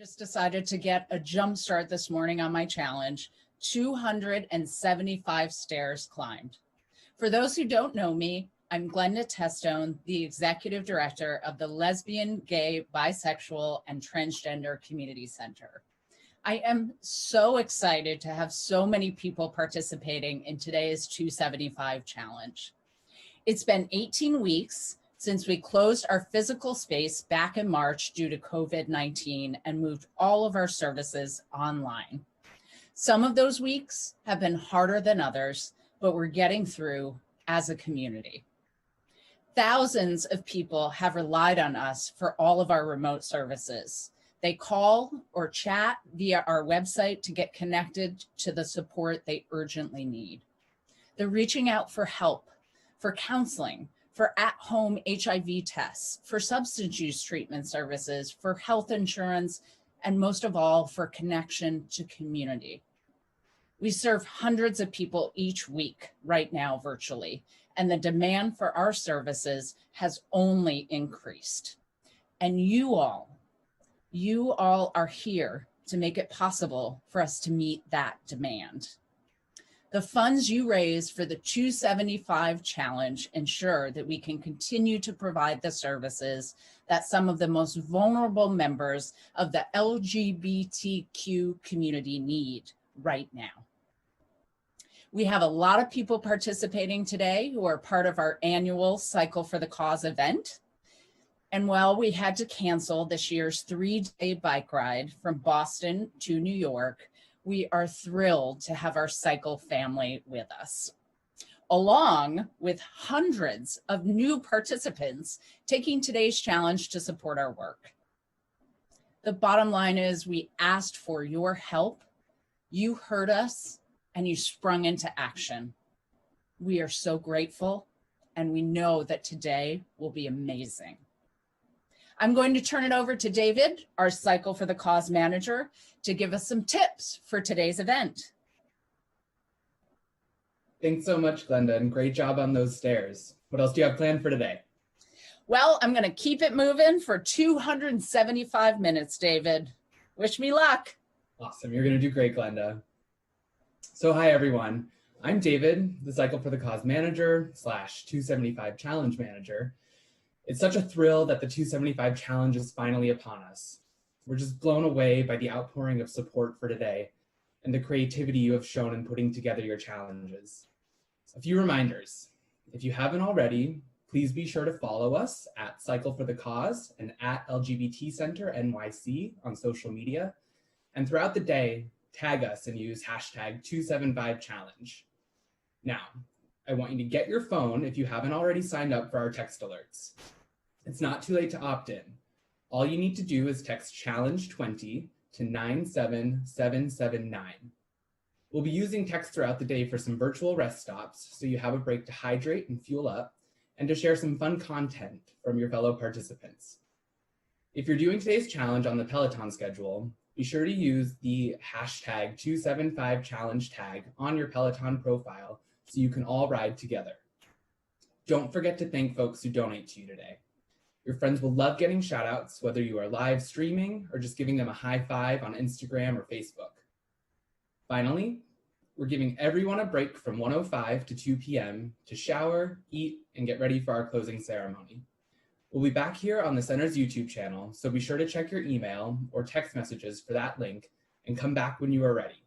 just decided to get a jump start this morning on my challenge. 275 stairs climbed. For those who don't know me, I'm Glenda Testone, the Executive Director of the Lesbian, Gay, Bisexual, and Transgender Community Center. I am so excited to have so many people participating in today's 275 challenge. It's been 18 weeks since we closed our physical space back in March due to COVID-19 and moved all of our services online. Some of those weeks have been harder than others, but we're getting through as a community. Thousands of people have relied on us for all of our remote services. They call or chat via our website to get connected to the support they urgently need. They're reaching out for help, for counseling, for at-home HIV tests, for substance use treatment services, for health insurance, and most of all, for connection to community. We serve hundreds of people each week right now virtually, and the demand for our services has only increased. And you all are here to make it possible for us to meet that demand. The funds you raise for the 275 challenge ensure that we can continue to provide the services that some of the most vulnerable members of the LGBTQ community need right now. We have a lot of people participating today who are part of our annual Cycle for the Cause event. And while we had to cancel this year's 3-day bike ride from Boston to New York, we are thrilled to have our Cycle family with us, along with hundreds of new participants taking today's challenge to support our work. The bottom line is we asked for your help, you heard us, and you sprung into action. We are so grateful, and we know that today will be amazing. I'm going to turn it over to David, our Cycle for the Cause manager, to give us some tips for today's event. Thanks so much, Glenda, and great job on those stairs. What else do you have planned for today? Well, I'm going to keep it moving for 275 minutes, David. Wish me luck. Awesome. You're going to do great, Glenda. So hi, everyone. I'm David, the Cycle for the Cause manager / 275 challenge manager. It's such a thrill that the 275 challenge is finally upon us. We're just blown away by the outpouring of support for today and the creativity you have shown in putting together your challenges. A few reminders. If you haven't already, please be sure to follow us at Cycle for the Cause and at LGBT Center NYC on social media. And throughout the day, tag us and use hashtag 275challenge. Now, I want you to get your phone if you haven't already signed up for our text alerts. It's not too late to opt in. All you need to do is text challenge20 to 97779. We'll be using text throughout the day for some virtual rest stops so you have a break to hydrate and fuel up and to share some fun content from your fellow participants. If you're doing today's challenge on the Peloton schedule, be sure to use the hashtag 275challenge tag on your Peloton profile so you can all ride together. Don't forget to thank folks who donate to you today. Your friends will love getting shout outs, whether you are live streaming or just giving them a high five on Instagram or Facebook. Finally, we're giving everyone a break from 1:05 to 2 p.m. to shower, eat, and get ready for our closing ceremony. We'll be back here on the Center's YouTube channel, so be sure to check your email or text messages for that link and come back when you are ready.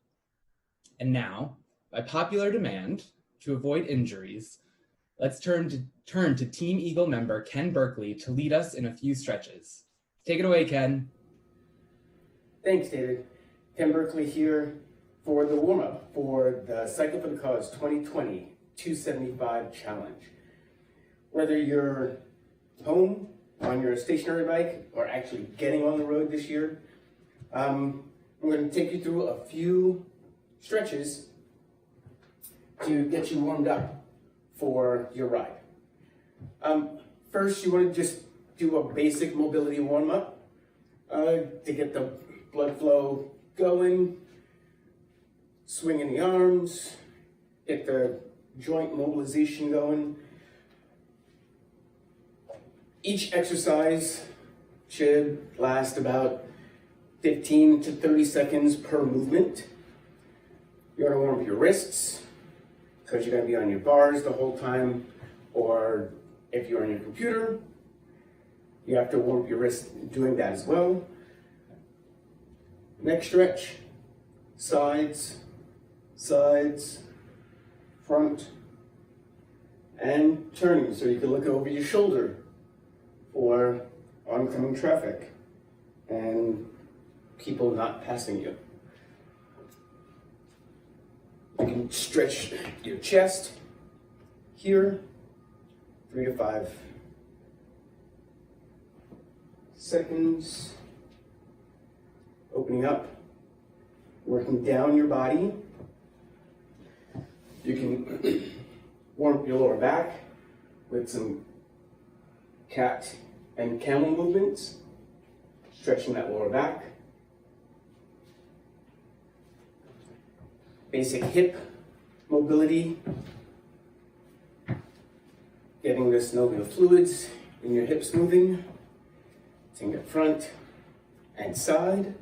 And now, by popular demand, to avoid injuries, let's turn to Team Eagle member Ken Berkeley to lead us in a few stretches. Take it away, Ken. Thanks, David. Ken Berkeley here for the warm-up for the Cycle for the Cause 2020 275 Challenge. Whether you're home on your stationary bike or actually getting on the road this year, I'm going to take you through a few stretches to get you warmed up for your ride. First, you want to just do a basic mobility warm-up to get the blood flow going, swinging the arms, get the joint mobilization going. Each exercise should last about 15 to 30 seconds per movement. You want to warm up your wrists because you're going to be on your bars the whole time, or if you're on your computer, you have to warm up your wrists doing that as well. Neck stretch, sides, sides, front, and turning so you can look over your shoulder for oncoming traffic and people not passing you. You can stretch your chest here, 3 to 5 seconds. Opening up, working down your body. You can warm up your lower back with some cat and camel movements, stretching that lower back. Basic hip mobility, getting the synovial fluids in your hips moving, seeing it front and side.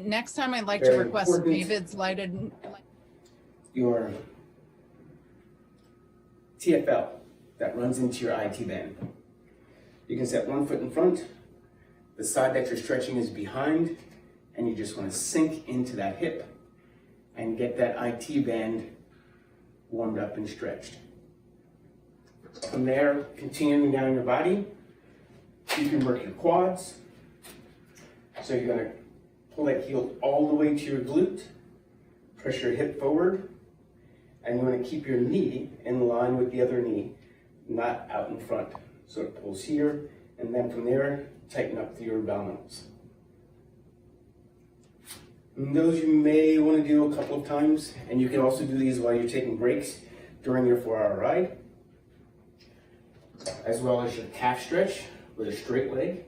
Next time I'd like Very to request important. David's lighted. Your TFL that runs into your IT band. You can set one foot in front, the side that you're stretching is behind, and you just want to sink into that hip and get that IT band warmed up and stretched. From there, continuing down your body, you can work your quads. So you're going to pull that heel all the way to your glute, press your hip forward, and you want to keep your knee in line with the other knee, not out in front. So it pulls here, and then from there, tighten up through your abdominals. And those you may want to do a couple of times, and you can also do these while you're taking breaks during your 4-hour ride, as well as your calf stretch with a straight leg.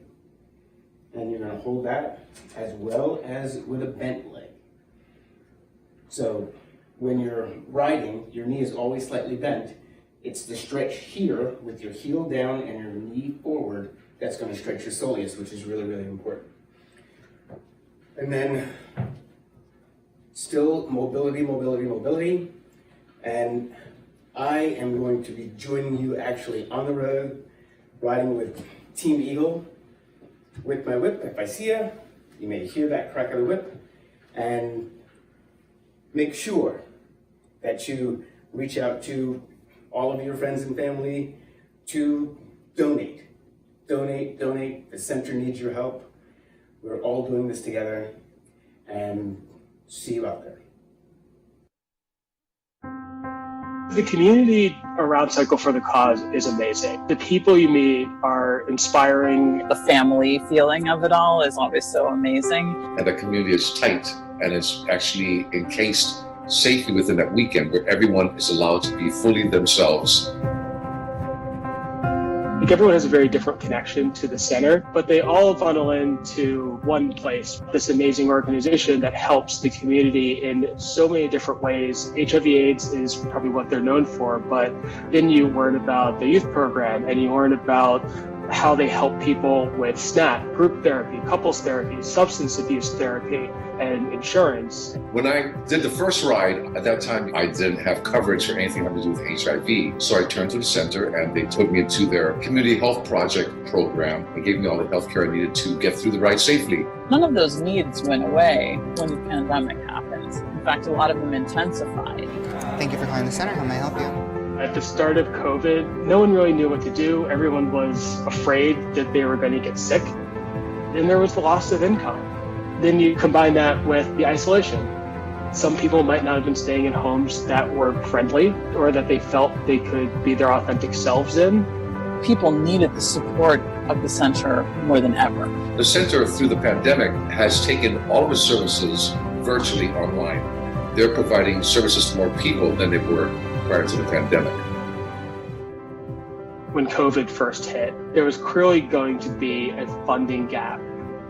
And you're going to hold that as well as with a bent leg. So when you're riding, your knee is always slightly bent. It's the stretch here with your heel down and your knee forward that's going to stretch your soleus, which is really, really important. And then still mobility, mobility, mobility. And I am going to be joining you actually on the road, riding with Team Eagle with my whip. If I see you may hear that crack of the whip. And make sure that you reach out to all of your friends and family to donate. Donate, donate. The center needs your help. We're all doing this together, and see you out there. The community around Cycle for the Cause is amazing. The people you meet are inspiring. The family feeling of it all is always so amazing. And the community is tight, and it's actually encased safely within that weekend where everyone is allowed to be fully themselves. Like, everyone has a very different connection to the center, but they all funnel into one place, this amazing organization that helps the community in so many different ways. HIV/AIDS is probably what they're known for, but then you learn about the youth program, and you learn about how they help people with SNAP, group therapy, couples therapy, substance abuse therapy, and insurance. When I did the first ride, at that time, I didn't have coverage for anything having to do with HIV. So I turned to the center, and they took me into their community health project program and gave me all the health care I needed to get through the ride safely. None of those needs went away when the pandemic happened. In fact, a lot of them intensified. Thank you for calling the center. How may I help you? At the start of COVID, no one really knew what to do. Everyone was afraid that they were going to get sick. And there was the loss of income. Then you combine that with the isolation. Some people might not have been staying in homes that were friendly or that they felt they could be their authentic selves in. People needed the support of the center more than ever. The center, through the pandemic, has taken all of its services virtually online. They're providing services to more people than they were prior to the pandemic. When COVID first hit, there was clearly going to be a funding gap.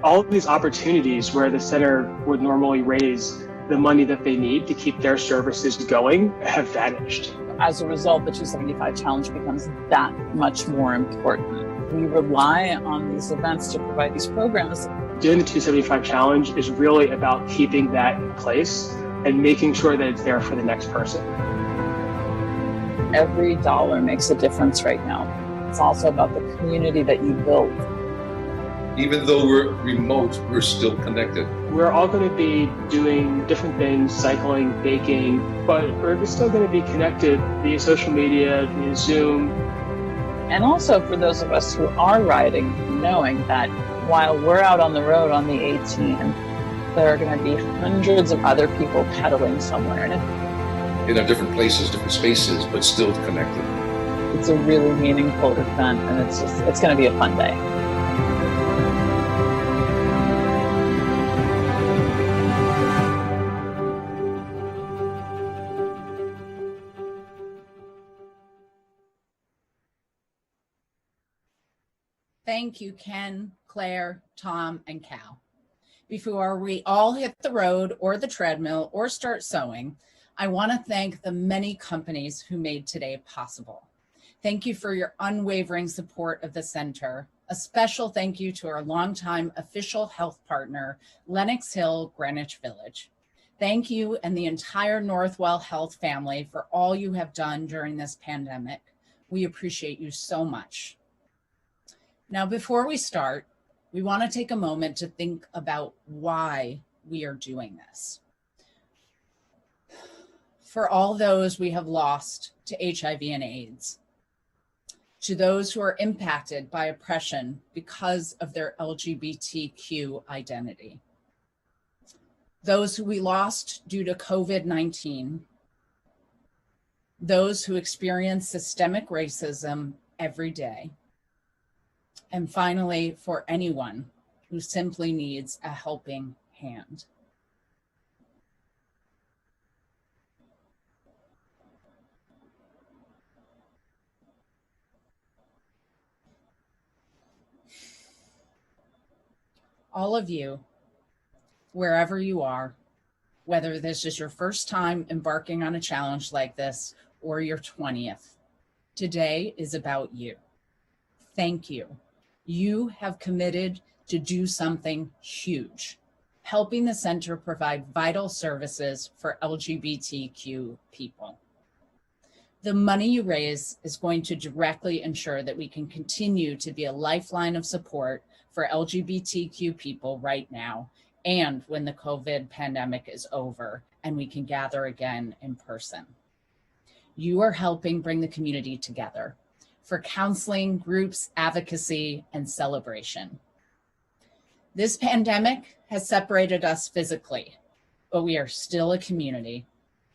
All of these opportunities where the center would normally raise the money that they need to keep their services going have vanished. As a result, the 275 Challenge becomes that much more important. We rely on these events to provide these programs Doing the 275 challenge is really about keeping that in place and making sure that it's there for the next person. Every dollar makes a difference right now. It's also about the community that you build. Even though we're remote, we're still connected. We're all going to be doing different things, cycling, baking, but we're still going to be connected via social media, via Zoom. And also for those of us who are riding, knowing that while we're out on the road on the 18, there are going to be hundreds of other people pedaling somewhere. And In our different places, different spaces, but still connected. it's a really meaningful event, and it's going to be a fun day. Thank you, Ken, Claire, Tom, and Cal. Before we all hit the road or the treadmill or start sewing, I want to thank the many companies who made today possible. Thank you for your unwavering support of the center. A special thank you to our longtime official health partner, Lenox Hill Greenwich Village. Thank you and the entire Northwell Health family for all you have done during this pandemic. We appreciate you so much. Now, before we start, we want to take a moment to think about why we are doing this. For all those we have lost to HIV and AIDS, to those who are impacted by oppression because of their LGBTQ identity, those who we lost due to COVID-19, those who experience systemic racism every day, and finally, for anyone who simply needs a helping hand. All of you, wherever you are, whether this is your first time embarking on a challenge like this or your 20th, today is about you. Thank you. You have committed to do something huge, helping the center provide vital services for LGBTQ people. The money you raise is going to directly ensure that we can continue to be a lifeline of support for LGBTQ people right now and when the COVID pandemic is over and we can gather again in person. You are helping bring the community together for counseling, groups, advocacy, and celebration. This pandemic has separated us physically, but we are still a community,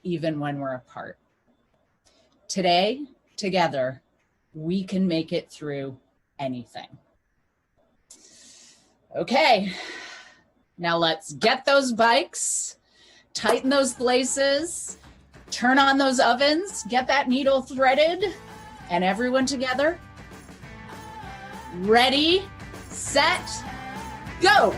even when we're apart. Today, together, we can make it through anything. Okay, now let's get those bikes, tighten those laces, turn on those ovens, get that needle threaded, and everyone together. Ready, set, go.